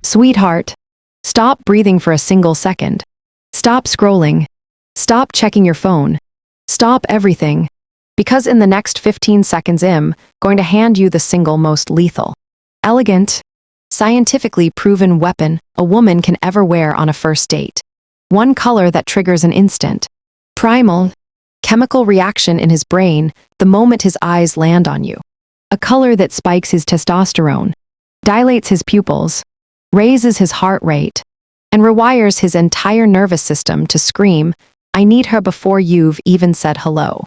Sweetheart, stop breathing for a single second. Stop scrolling. Stop checking your phone. Stop everything. Because in the next 15 seconds I'm going to hand you the single most lethal, elegant, scientifically proven weapon a woman can ever wear on a first date. One color that triggers an instant, primal, chemical reaction in his brain the moment his eyes land on you. A color that spikes his testosterone, dilates his pupils, raises his heart rate, and rewires his entire nervous system to scream, "I need her," before you've even said hello.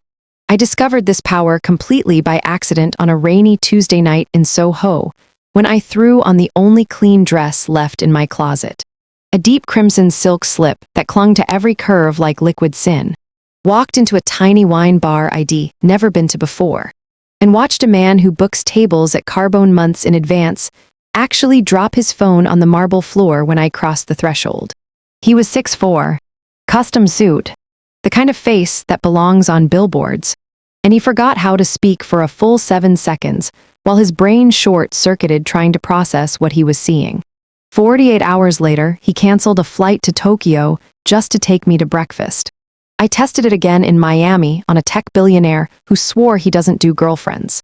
I discovered this power completely by accident on a rainy Tuesday night in Soho, when I threw on the only clean dress left in my closet. A deep crimson silk slip that clung to every curve like liquid sin. Walked into a tiny wine bar I'd never been to before, and watched a man who books tables at Carbone months in advance actually drop his phone on the marble floor when I crossed the threshold. He was 6'4", custom suit, the kind of face that belongs on billboards, and he forgot how to speak for a full 7 seconds while his brain short-circuited trying to process what he was seeing. 48 hours later, he canceled a flight to Tokyo just to take me to breakfast. I tested it again in Miami on a tech billionaire who swore he doesn't do girlfriends.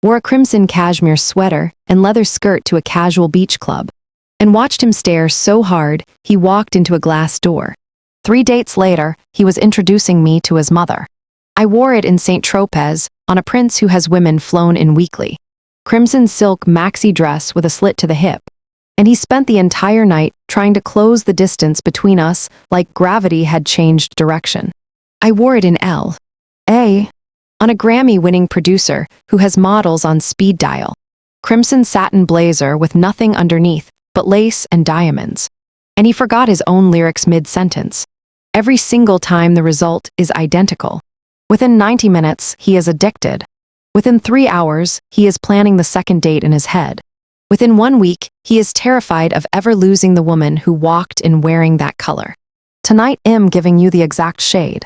Wore a crimson cashmere sweater and leather skirt to a casual beach club, and watched him stare so hard he walked into a glass door. 3 dates later, he was introducing me to his mother. I wore it in St. Tropez on a prince who has women flown in weekly. Crimson silk maxi dress with a slit to the hip. And he spent the entire night trying to close the distance between us like gravity had changed direction. I wore it in L.A. on a Grammy-winning producer who has models on speed dial. Crimson satin blazer with nothing underneath but lace and diamonds. And he forgot his own lyrics mid-sentence. Every single time the result is identical. Within 90 minutes, he is addicted. Within 3 hours, he is planning the second date in his head. Within 1 week, he is terrified of ever losing the woman who walked in wearing that color. Tonight I'm giving you the exact shade,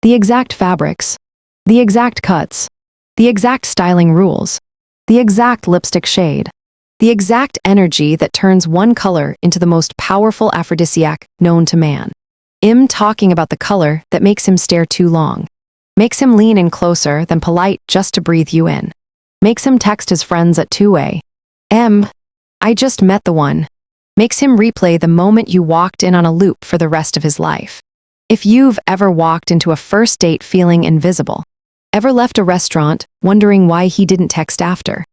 the exact fabrics, the exact cuts, the exact styling rules, the exact lipstick shade, the exact energy that turns one color into the most powerful aphrodisiac known to man. I'm talking about the color that makes him stare too long, makes him lean in closer than polite just to breathe you in, makes him text his friends at 2 a.m. I just met the one. Makes him replay the moment you walked in on a loop for the rest of his life. If you've ever walked into a first date feeling invisible, ever left a restaurant wondering why he didn't text after,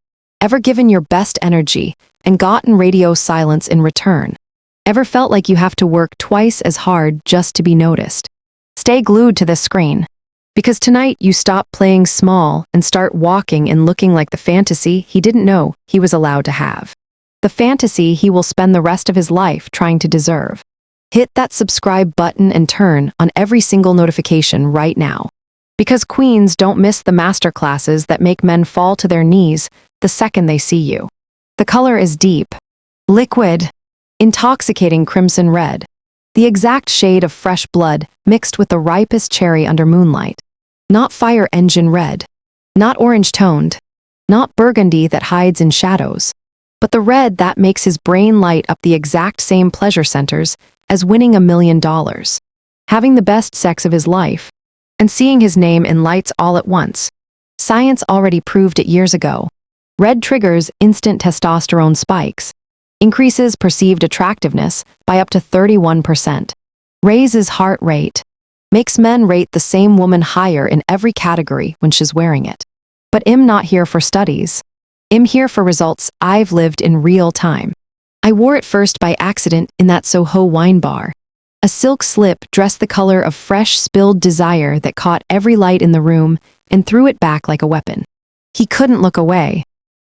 ever given your best energy and gotten radio silence in return, ever felt like you have to work twice as hard just to be noticed, stay glued to this screen. Because tonight you stop playing small and start walking and looking like the fantasy he didn't know he was allowed to have. The fantasy he will spend the rest of his life trying to deserve. Hit that subscribe button and turn on every single notification right now. Because queens don't miss the masterclasses that make men fall to their knees the second they see you. The color is deep, liquid, intoxicating crimson red. The exact shade of fresh blood mixed with the ripest cherry under moonlight. Not fire engine red. Not orange-toned. Not burgundy that hides in shadows. But the red that makes his brain light up the exact same pleasure centers as winning $1 million, having the best sex of his life, and seeing his name in lights all at once. Science already proved it years ago. Red triggers instant testosterone spikes, increases perceived attractiveness by up to 31%, raises heart rate, makes men rate the same woman higher in every category when she's wearing it. But I'm not here for studies. I'm here for results I've lived in real time. I wore it first by accident in that Soho wine bar. A silk slip dressed the color of fresh spilled desire that caught every light in the room and threw it back like a weapon. He couldn't look away.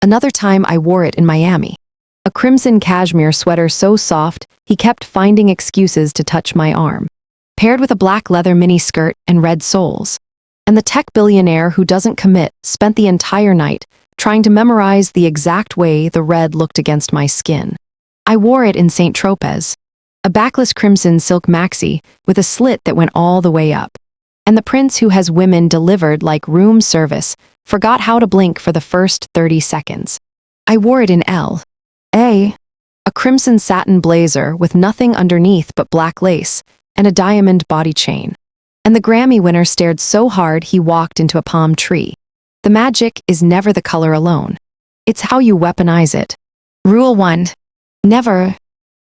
Another time I wore it in Miami. A crimson cashmere sweater so soft he kept finding excuses to touch my arm. Paired with a black leather mini skirt and red soles. And the tech billionaire who doesn't commit spent the entire night trying to memorize the exact way the red looked against my skin. I wore it in St. Tropez, a backless crimson silk maxi with a slit that went all the way up. And the prince who has women delivered like room service forgot how to blink for the first 30 seconds. I wore it in L.A. A crimson satin blazer with nothing underneath but black lace and a diamond body chain. And the Grammy winner stared so hard he walked into a palm tree. The magic is never the color alone. It's how you weaponize it. Rule 1. Never,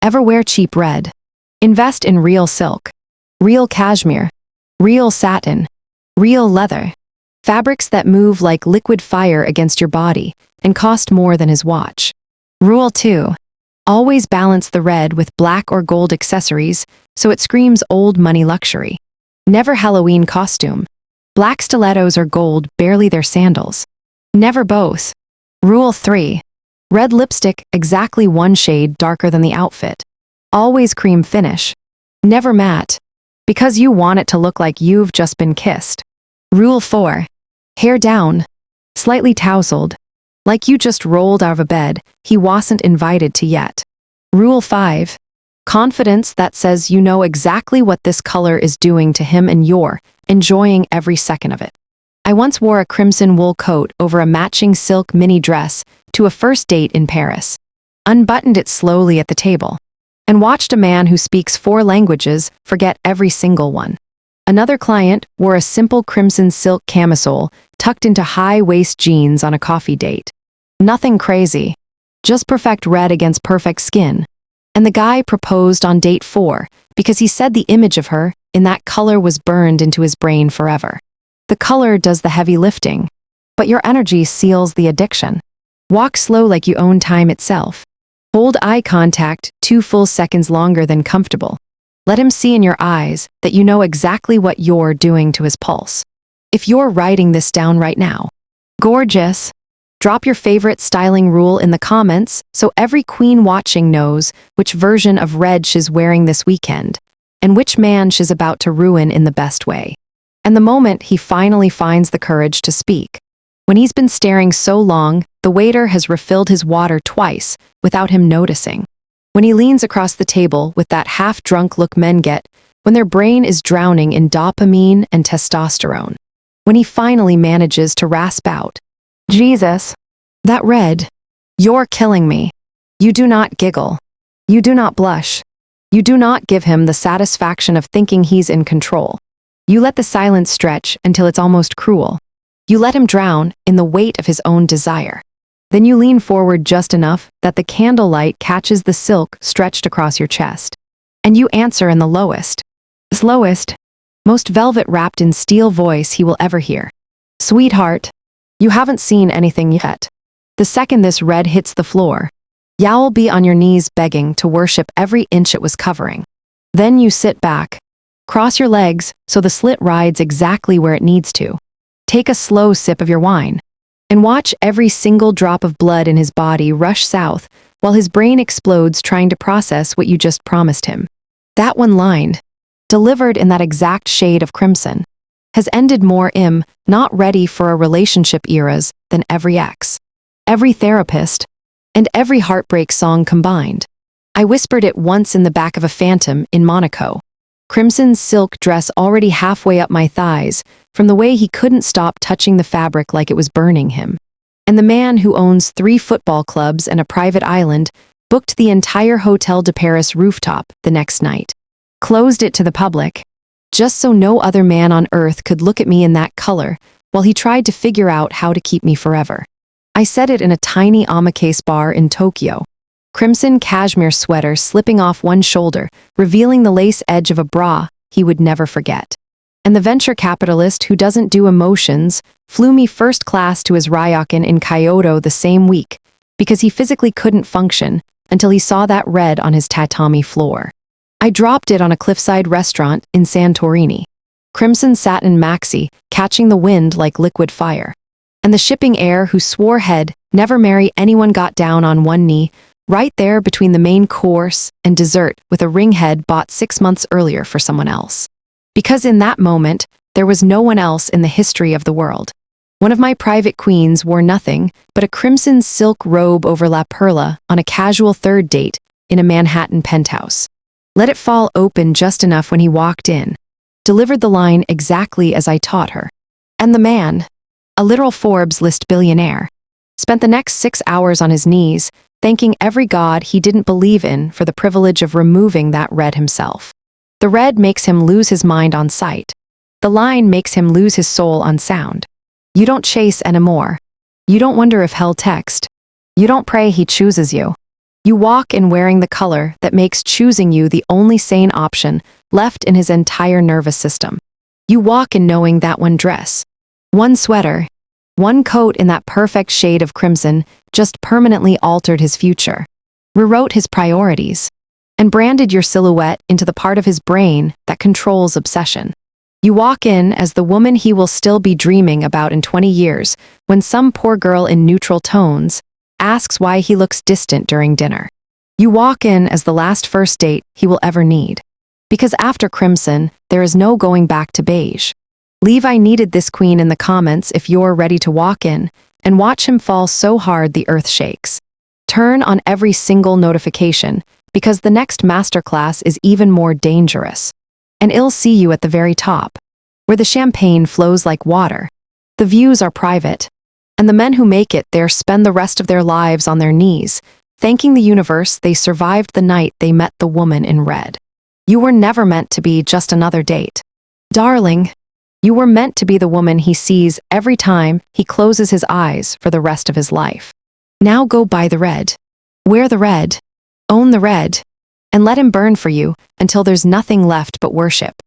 ever wear cheap red. Invest in real silk, real cashmere, real satin, real leather. Fabrics that move like liquid fire against your body and cost more than his watch. Rule 2. Always balance the red with black or gold accessories so it screams old money luxury. Never Halloween costume. Black stilettos or gold barely their sandals. Never both. Rule 3. Red lipstick exactly one shade darker than the outfit. Always cream finish. Never matte. Because you want it to look like you've just been kissed. Rule 4. Hair down. Slightly tousled. Like you just rolled out of a bed he wasn't invited to yet. Rule 5. Confidence that says you know exactly what this color is doing to him and you're enjoying every second of it. I once wore a crimson wool coat over a matching silk mini dress to a first date in Paris. Unbuttoned it slowly at the table. And watched a man who speaks 4 languages forget every single one. Another client wore a simple crimson silk camisole tucked into high-waist jeans on a coffee date. Nothing crazy. Just perfect red against perfect skin. And the guy proposed on date 4 because he said the image of her in that color was burned into his brain forever. The color does the heavy lifting, but your energy seals the addiction. Walk slow like you own time itself. Hold eye contact 2 full seconds longer than comfortable. Let him see in your eyes that you know exactly what you're doing to his pulse. If you're writing this down right now, gorgeous. Drop your favorite styling rule in the comments so every queen watching knows which version of red she's wearing this weekend and which man she's about to ruin in the best way. And the moment he finally finds the courage to speak. When he's been staring so long, the waiter has refilled his water twice without him noticing. When he leans across the table with that half-drunk look men get when their brain is drowning in dopamine and testosterone. When he finally manages to rasp out, Jesus, that red, you're killing me. You do not giggle. You do not blush. You do not give him the satisfaction of thinking he's in control. You let the silence stretch until it's almost cruel. You let him drown in the weight of his own desire. Then you lean forward just enough that the candlelight catches the silk stretched across your chest. And you answer in the slowest, most velvet-wrapped in steel voice he will ever hear. Sweetheart, you haven't seen anything yet. The second this red hits the floor, you'll be on your knees begging to worship every inch it was covering. Then you sit back, cross your legs so the slit rides exactly where it needs to. Take a slow sip of your wine, and watch every single drop of blood in his body rush south while his brain explodes trying to process what you just promised him. That one line, delivered in that exact shade of crimson, has ended more not ready for a relationship eras than every ex, every therapist, and every heartbreak song combined. I whispered it once in the back of a Phantom in Monaco. Crimson silk dress already halfway up my thighs from the way he couldn't stop touching the fabric like it was burning him. And the man who owns 3 football clubs and a private island booked the entire Hotel de Paris rooftop the next night. Closed it to the public, just so no other man on earth could look at me in that color while he tried to figure out how to keep me forever. I said it in a tiny omakase bar in Tokyo. Crimson cashmere sweater slipping off one shoulder, revealing the lace edge of a bra he would never forget. And the venture capitalist who doesn't do emotions flew me first class to his ryokan in Kyoto the same week because he physically couldn't function until he saw that red on his tatami floor. I dropped it on a cliffside restaurant in Santorini. Crimson satin maxi, catching the wind like liquid fire. And the shipping heir who swore he'd never marry anyone got down on one knee, right there between the main course and dessert with a ring head bought 6 months earlier for someone else. Because in that moment, there was no one else in the history of the world. One of my private queens wore nothing but a crimson silk robe over La Perla on a casual third date in a Manhattan penthouse. Let it fall open just enough when he walked in. Delivered the line exactly as I taught her. And the man, a literal Forbes list billionaire, spent the next 6 hours on his knees, thanking every god he didn't believe in for the privilege of removing that red himself. The red makes him lose his mind on sight. The line makes him lose his soul on sound. You don't chase anymore. You don't wonder if hell text. You don't pray he chooses you. You walk in wearing the color that makes choosing you the only sane option left in his entire nervous system. You walk in knowing that one dress, one sweater, one coat in that perfect shade of crimson just permanently altered his future, rewrote his priorities, and branded your silhouette into the part of his brain that controls obsession. You walk in as the woman he will still be dreaming about in 20 years when some poor girl in neutral tones asks why he looks distant during dinner. You walk in as the last first date he will ever need. Because after crimson, there is no going back to beige. Leave "I needed this queen" in the comments if you're ready to walk in and watch him fall so hard the earth shakes. Turn on every single notification because the next masterclass is even more dangerous. And I'll see you at the very top, where the champagne flows like water. The views are private, and the men who make it there spend the rest of their lives on their knees, thanking the universe they survived the night they met the woman in red. You were never meant to be just another date. Darling, you were meant to be the woman he sees every time he closes his eyes for the rest of his life. Now go buy the red. Wear the red. Own the red. And let him burn for you until there's nothing left but worship.